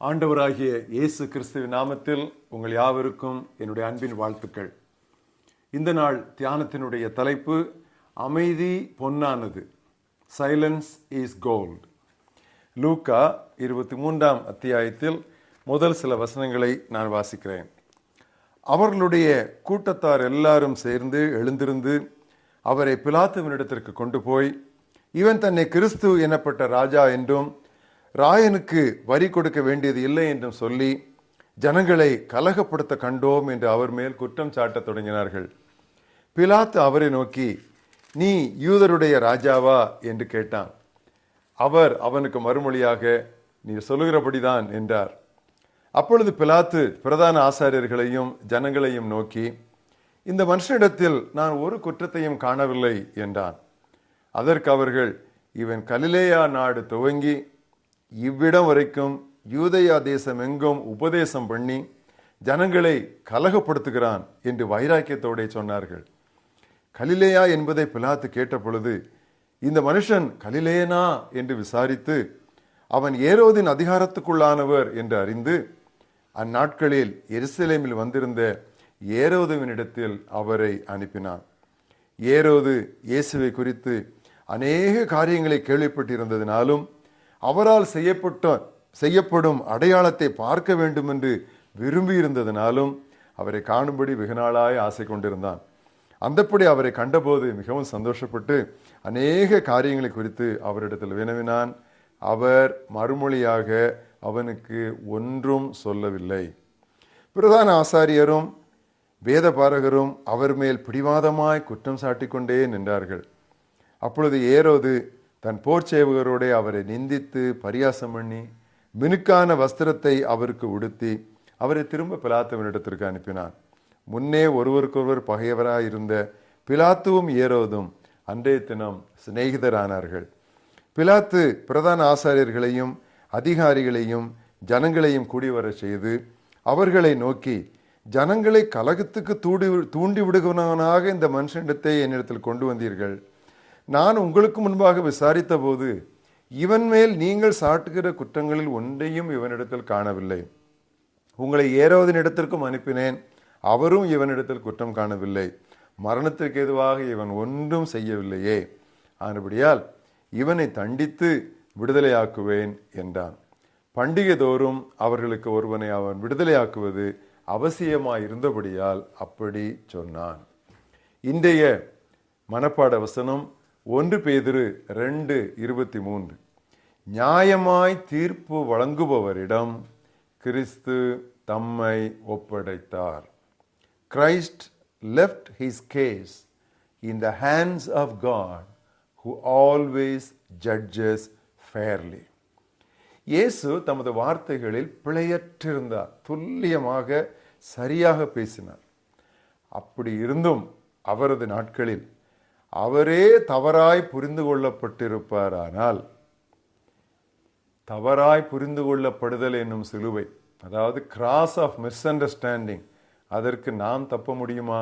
ஆண்டவராகிய இயேசு கிறிஸ்துவின் நாமத்தில் உங்கள் யாவருக்கும் என்னுடைய அன்பின் வாழ்த்துக்கள். இந்த நாள் தியானத்தினுடைய தலைப்பு அமைதி பொன்னானது, சைலன்ஸ் இஸ் கோல்ட். லூக்கா 23 அத்தியாயத்தில் முதல் சில வசனங்களை நான் வாசிக்கிறேன். அவர்களுடைய கூட்டத்தார் எல்லாரும் சேர்ந்து எழுந்திருந்து அவரை பிலாத்துவினிடத்திற்கு கொண்டு போய், இவன் தன்னை கிறிஸ்து எனப்பட்ட ராஜா என்றும் ராயனுக்கு வரி கொடுக்க வேண்டியது இல்லை என்றும் சொல்லி ஜனங்களை கலகப்படுத்த கண்டோம் என்று அவர் மேல் குற்றம் சாட்டத் தொடங்கினார்கள். பிலாத்து அவரை நோக்கி, நீ யூதருடைய ராஜாவா என்று கேட்டான். அவர் அவனுக்கு மறுமொழியாக, நீ சொல்லுகிறபடிதான் என்றார். அப்பொழுது பிலாத்து பிரதான ஆசாரியர்களையும் ஜனங்களையும் நோக்கி, இந்த மனுஷனிடத்தில் நான் ஒரு குற்றத்தையும் காணவில்லை என்றான். அதற்கு அவர்கள், இவன் கலிலேயா நாடு துவங்கி இவ்விடம் வரைக்கும் யூதேயா தேசம் எங்கும் உபதேசம் பண்ணி ஜனங்களை கலகப்படுத்துகிறான் என்று வைராக்கியத்தோட சொன்னார்கள். கலிலேயா என்பதை பிலாத்து கேட்ட பொழுது, இந்த மனுஷன் கலிலேயனா என்று விசாரித்து அவன் ஏரோதின் அதிகாரத்துக்குள்ளானவர் என்று அறிந்து அந்நாட்களில் எருசலேமில் வந்திருந்த ஏரோதுவினிடத்தில் அவரை அனுப்பினான். ஏரோது இயேசுவை குறித்து அநேக காரியங்களை கேள்விப்பட்டிருந்ததினாலும் அவரால் செய்யப்படும் அடையாளத்தை பார்க்க வேண்டும் என்று விரும்பியிருந்ததினாலும் அவரை காணும்படி வெகுநாளாய் ஆசை கொண்டிருந்தான். அந்தப்படி அவரை கண்டபோது மிகவும் சந்தோஷப்பட்டு அநேக காரியங்களை குறித்து அவரிடத்தில் வினவினான். அவர் மறுமொழியாக அவனுக்கு ஒன்றும் சொல்லவில்லை. பிரதான ஆசாரியரும் வேதபாரகரும் அவர் மேல் பிடிவாதமாய் குற்றம் சாட்டிக்கொண்டே நின்றார்கள். அப்பொழுது ஏரோது தன் போர்ச்சேவகரோட அவரை நிந்தித்து பரியாசம் பண்ணி மினுக்கான வஸ்திரத்தை அவருக்கு உடுத்தி அவரை திரும்ப பிலாத்துவினிடத்திற்கு அனுப்பினான். முன்னே ஒருவருக்கொருவர் பகையவராயிருந்த பிலாத்துவும் ஏரோதும் அன்றைய தினம் சிநேகிதரானார்கள். பிலாத்து பிரதான ஆசாரியர்களையும் அதிகாரிகளையும் ஜனங்களையும் கூடிவர செய்து அவர்களை நோக்கி, ஜனங்களை கலகத்துக்கு தூண்டி விடுகிறவனாக இந்த மனுஷனிடத்தை என்னிடத்தில் கொண்டு வந்தீர்கள். நான் உங்களுக்கு முன்பாக விசாரித்த போது இவன் மேல் நீங்கள் சாட்டுகிற குற்றங்களில் ஒன்றையும் இவனிடத்தில் காணவில்லை. உங்களை ஏரோதினிடத்திற்கும் அனுப்பினேன், அவரும் இவனிடத்தில் குற்றம் காணவில்லை. மரணத்திற்கு எதுவாக இவன் ஒன்றும் செய்யவில்லையே. ஆனபடியால் இவனை தண்டித்து விடுதலையாக்குவேன் என்றான். பண்டிகை தோறும் அவர்களுக்கு ஒருவனை அவன் விடுதலையாக்குவது அவசியமாயிருந்தபடியால் அப்படி சொன்னான். இன்றைய மனப்பாட வசனம் 1 பேதுரு 2:23. நியாயமாய் தீர்ப்பு வழங்குபவரிடம் கிறிஸ்து தம்மை ஒப்படைத்தார். Christ left his case in the hands of God who always judges fairly. இயேசு தமது வார்த்தைகளில் பிழையற்றிருந்தார். துல்லியமாக சரியாக பேசினார். அப்படி இருந்தும் அவரது நாட்களில் அவரே தவறாய் புரிந்து கொள்ளப்பட்டிருப்பாரானால், தவறாய் புரிந்து கொள்ளப்படுதல் என்னும் சிலுவை, அதாவது கிராஸ் ஆஃப் மிஸ் அண்டர்ஸ்டாண்டிங், அதற்கு நாம் தப்ப முடியுமா?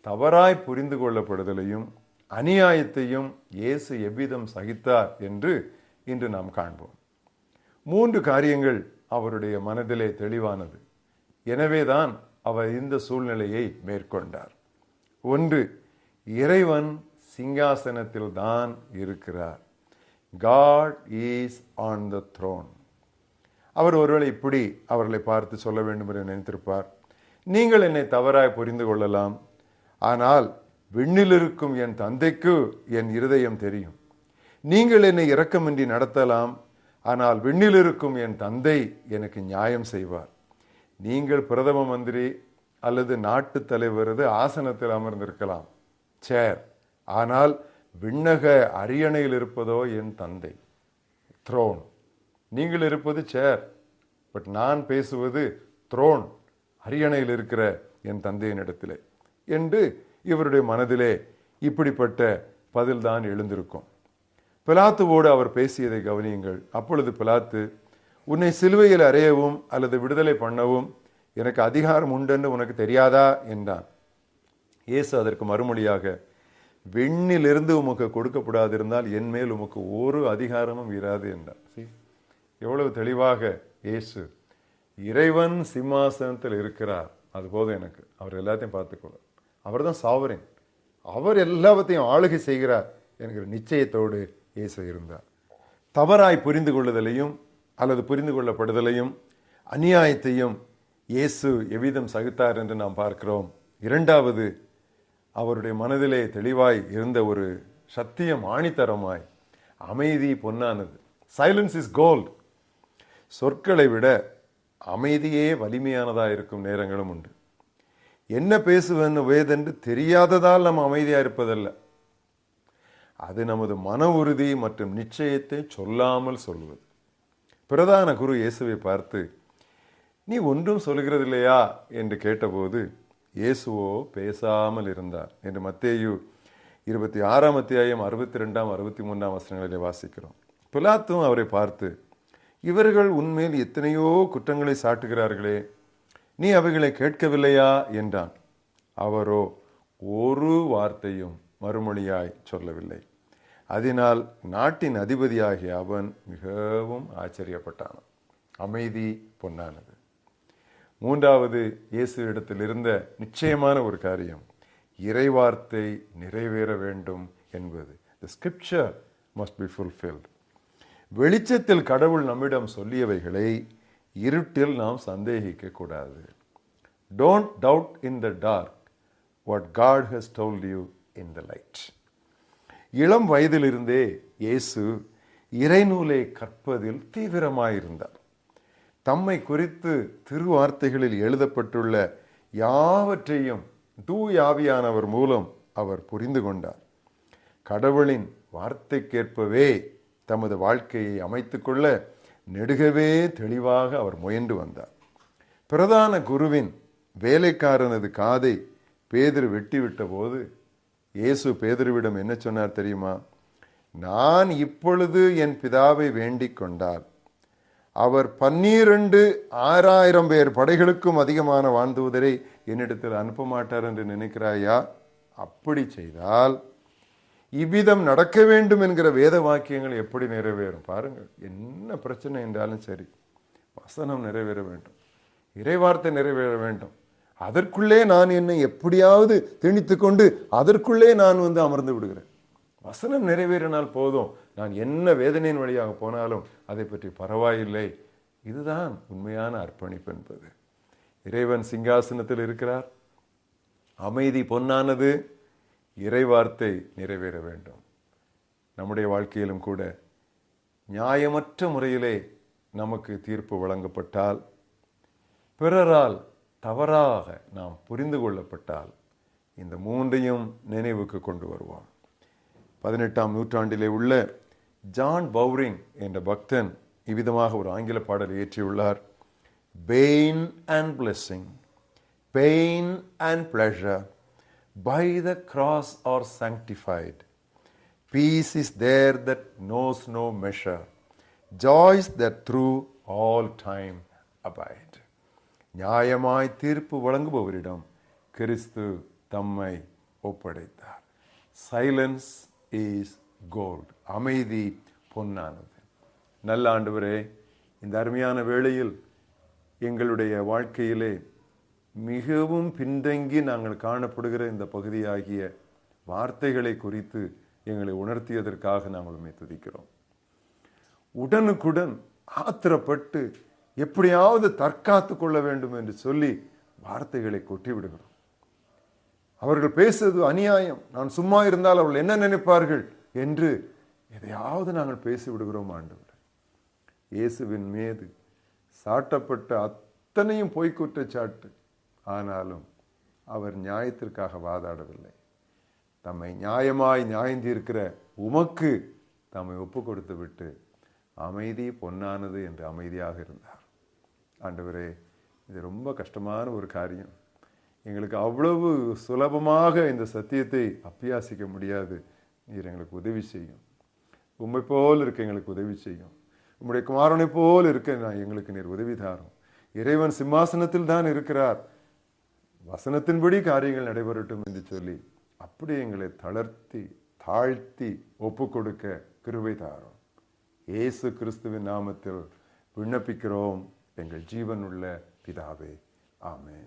தவறாய் புரிந்து கொள்ளப்படுதலையும் அநியாயத்தையும் இயேசு எவ்விதம் சகித்தார் என்று இன்று நாம் காண்போம். 3 காரியங்கள் அவருடைய மனதிலே தெளிவானது. எனவேதான் அவர் இந்த சூழ்நிலையை மேற்கொண்டார். 1, இறைவன் சிங்காசனத்தில் தான் இருக்கிறார். God is on the throne. அவர் ஒருவேளை இப்படி அவர்களை பார்த்து சொல்ல வேண்டும் என்று நினைத்திருப்பார், நீங்கள் என்னை தவறாய் புரிந்து கொள்ளலாம், ஆனால் விண்ணில் இருக்கும் என் தந்தைக்கு என் இருதயம் தெரியும். நீங்கள் என்னை இரக்கமின்றி நடத்தலாம், ஆனால் விண்ணில் இருக்கும் என் தந்தை எனக்கு நியாயம் செய்வார். நீங்கள் பிரதம மந்திரி அல்லது நாட்டு தலைவரது ஆசனத்தில் அமர்ந்திருக்கலாம், சேர், ஆனால் விண்ணக அரியணையில் இருப்பதோ என் தந்தை, த்ரோன். நீங்கள் இருப்பது சேர், பட் நான் பேசுவது த்ரோன், அரியணையில் இருக்கிற என் தந்தையின் இடத்திலே என்று இவருடைய மனதிலே இப்படிப்பட்ட பதில்தான் எழுந்திருக்கும். பிலாத்துவோடு அவர் பேசியதை கவனியுங்கள். அப்பொழுது பிலாத்து, உன்னை சிலுவையில் அறையவும் அல்லது விடுதலை பண்ணவும் எனக்கு அதிகாரம் உண்டென்று உனக்கு தெரியாதா என்றான். இயேசு அதற்கு மறுமொழியாக, விண்ணிலிருந்து உமக்கு கொடுக்கப்படாதிருந்தால் என் மேல் உமக்கு ஒரு அதிகாரமும் இராது என்றார். எவ்வளவு தெளிவாக இயேசு இறைவன் சிம்மாசனத்தில் இருக்கிறார், அது போதும் எனக்கு, அவர் எல்லாத்தையும் பார்த்துக்கொள்ள, அவர் தான் சாவரேன், அவர் எல்லாத்தையும் ஆளுகை செய்கிறார் என்கிற நிச்சயத்தோடு இயேசு இருந்தார். தவறாய் புரிந்து கொள்ளுதலையும் அல்லது புரிந்து கொள்ளப்படுதலையும் அநியாயத்தையும் இயேசு எவ்விதம் சகித்தார் என்று நாம் பார்க்கிறோம். இரண்டாவது, அவருடைய மனதிலே தெளிவாய் இருந்த ஒரு சத்தியம் ஆணித்தரமாய், அமைதி பொன்னானது. Silence is gold. சொற்களை விட அமைதியே வலிமையானதாக இருக்கும் நேரங்களும் உண்டு. என்ன பேசுவேன்னு வேதென்று தெரியாததால் நம்ம அமைதியாக இருப்பதல்ல, அது நமது மன உறுதி மற்றும் நிச்சயத்தை சொல்லாமல் சொல்வது. பிரதான குரு இயேசுவை பார்த்து, நீ ஒன்றும் சொல்கிறது இல்லையா என்று கேட்டபோது இயேசுவோ பேசாமல் இருந்தார் என்று மத்தேயு 26 அத்தியாயம் 62, 63 வசனங்களிலே வாசிக்கிறோம். பிலாத்தும் அவரை பார்த்து, இவர்கள் உன்மேல் எத்தனையோ குற்றங்களை சாட்டுகிறார்களே, நீ அவைகளை கேட்கவில்லையா என்றான். அவரோ ஒரு வார்த்தையும் மறுமொழியாய் சொல்லவில்லை. அதனால் நாட்டின் அதிபதியாகிய அவன் மிகவும் ஆச்சரியப்பட்டான். அமைதி பொன்னானது. மூன்றாவது, இயேசு இடத்தில் இருந்த நிச்சயமான ஒரு காரியம், இறைவார்த்தை நிறைவேற வேண்டும் என்பது. The scripture must be fulfilled. வெளிச்சத்தில் கடவுள் நம்மிடம் சொல்லியவைகளை இருட்டில் நாம் சந்தேகிக்க கூடாது. Don't doubt in the dark what God has told you in the light. இளம் வயதிலிருந்தே இயேசு இறைநூலை கற்பதில் தீவிரமாயிருந்தார். தம்மை குறித்து திருவார்த்தைகளில் எழுதப்பட்டுள்ள யாவற்றையும் தூய ஆவியானவர் மூலம் அவர் புரிந்து கொண்டார். கடவுளின் வார்த்தைக்கேற்பவே தமது வாழ்க்கையை அமைத்துக்கொள்ள நெடுகவே தெளிவாக அவர் முயன்று வந்தார். பிரதான குருவின் வேலைக்காரனது காதை பேதுரு வெட்டிவிட்ட போது இயேசு பேதுருவிடம் என்ன சொன்னார் தெரியுமா? நான் இப்பொழுது என் பிதாவை வேண்டிக் கொண்டால் அவர் 12,000 பேர் படைகளுக்கும் அதிகமான வான்தூதரை என்னிடத்தில் அனுப்ப மாட்டார் என்று நினைக்கிறாயா? அப்படி செய்தால் இவ்விதம் நடக்க வேண்டும் என்கிற வேத வாக்கியங்கள் எப்படி நிறைவேறும்? பாருங்கள், என்ன பிரச்சனை என்றாலும் சரி, வசனம் நிறைவேற வேண்டும், இறைவார்த்தை நிறைவேற வேண்டும். அதற்குள்ளே நான் என்னை எப்படியாவது திணித்து கொண்டு அதற்குள்ளே நான் அமர்ந்து விடுகிறேன். வசனம் நிறைவேறினால் போதும், நான் என்ன வேதனையின் வழியாக போனாலும் அதை பற்றி பரவாயில்லை. இதுதான் உண்மையான அர்ப்பணிப்பு என்பது. இறைவன் சிங்காசனத்தில் இருக்கிறார், அமைதி பொன்னானது, இறைவார்த்தை நிறைவேற வேண்டும். நம்முடைய வாழ்க்கையிலும் கூட நியாயமற்ற முறையிலே நமக்கு தீர்ப்பு வழங்கப்பட்டால், பிறரால் தவறாக நாம் புரிந்து கொள்ளப்பட்டால், இந்த மூன்றையும் நினைவுக்கு கொண்டு வருவோம். 18ஆம் நூற்றாண்டிலே உள்ள ஜான் பவுரிங் என்ற பக்தன் இவ்விதமாக ஒரு ஆங்கில பாடல் இயற்றியுள்ளார். Pain and blessing, pain and pleasure by the cross are sanctified. Peace is there that knows no measure, joys that through all time abide. நியாயமாய் தீர்ப்பு வழங்குபவரிடம் கிறிஸ்து தம்மை ஒப்படைத்தார். Silence is gold. அமைதி பொன்னானது. நல்ல ஆண்டவரே, இந்த அருமையான வேளையில் எங்களுடைய வாழ்க்கையிலே மிகவும் பின்தங்கி நாங்கள் காணப்படுகிற இந்த பகுதியாகிய வார்த்தைகளை குறித்து எங்களை உணர்த்தியதற்காக நாங்கள் உம்மை துதிக்கிறோம். உடனுக்குடன் ஆத்திரப்பட்டு எப்படியாவது தற்காத்து கொள்ள வேண்டும் என்று சொல்லி வார்த்தைகளை கொட்டி விடுகிறோம். அவர்கள் பேசுவது அநியாயம், நான் சும்மா இருந்தால் அவர்கள் என்ன நினைப்பார்கள் என்று எதையாவது நாங்கள் பேசி விடுகிறோம். ஆண்டவர், இயேசுவின் மீது சாட்டப்பட்ட அத்தனையும் பொய்க்குற்றச்சாட்டு, ஆனாலும் அவர் நியாயத்திற்காக வாதாடவில்லை. தம்மை நியாயமாய் நியாயந்தீர்க்கிற உமக்கு தம்மை ஒப்பு கொடுத்து விட்டு அமைதி பொன்னானது என்று அமைதியாக இருந்தார். ஆண்டவரே, இது ரொம்ப கஷ்டமான ஒரு காரியம். எங்களுக்கு அவ்வளவு சுலபமாக இந்த சத்தியத்தை அபியாசிக்க முடியாது. நீர் எங்களுக்கு உதவி செய்யும். உம்மை போல் இருக்க எங்களுக்கு உதவி செய்யும். உம்முடைய குமாரனை போல் இருக்க எங்களுக்கு நீர் உதவி தாரும். இறைவன் சிம்மாசனத்தில் தான் இருக்கிறார், வசனத்தின்படி காரியங்கள் நடைபெறட்டும் என்று சொல்லி அப்படி எங்களை தளர்த்தி தாழ்த்தி ஒப்பு கொடுக்க கிருபை தாரும். இயேசு கிறிஸ்துவின் நாமத்தில் விண்ணப்பிக்கிறோம். எங்கள் ஜீவனுள்ள பிதாவே, ஆமென்.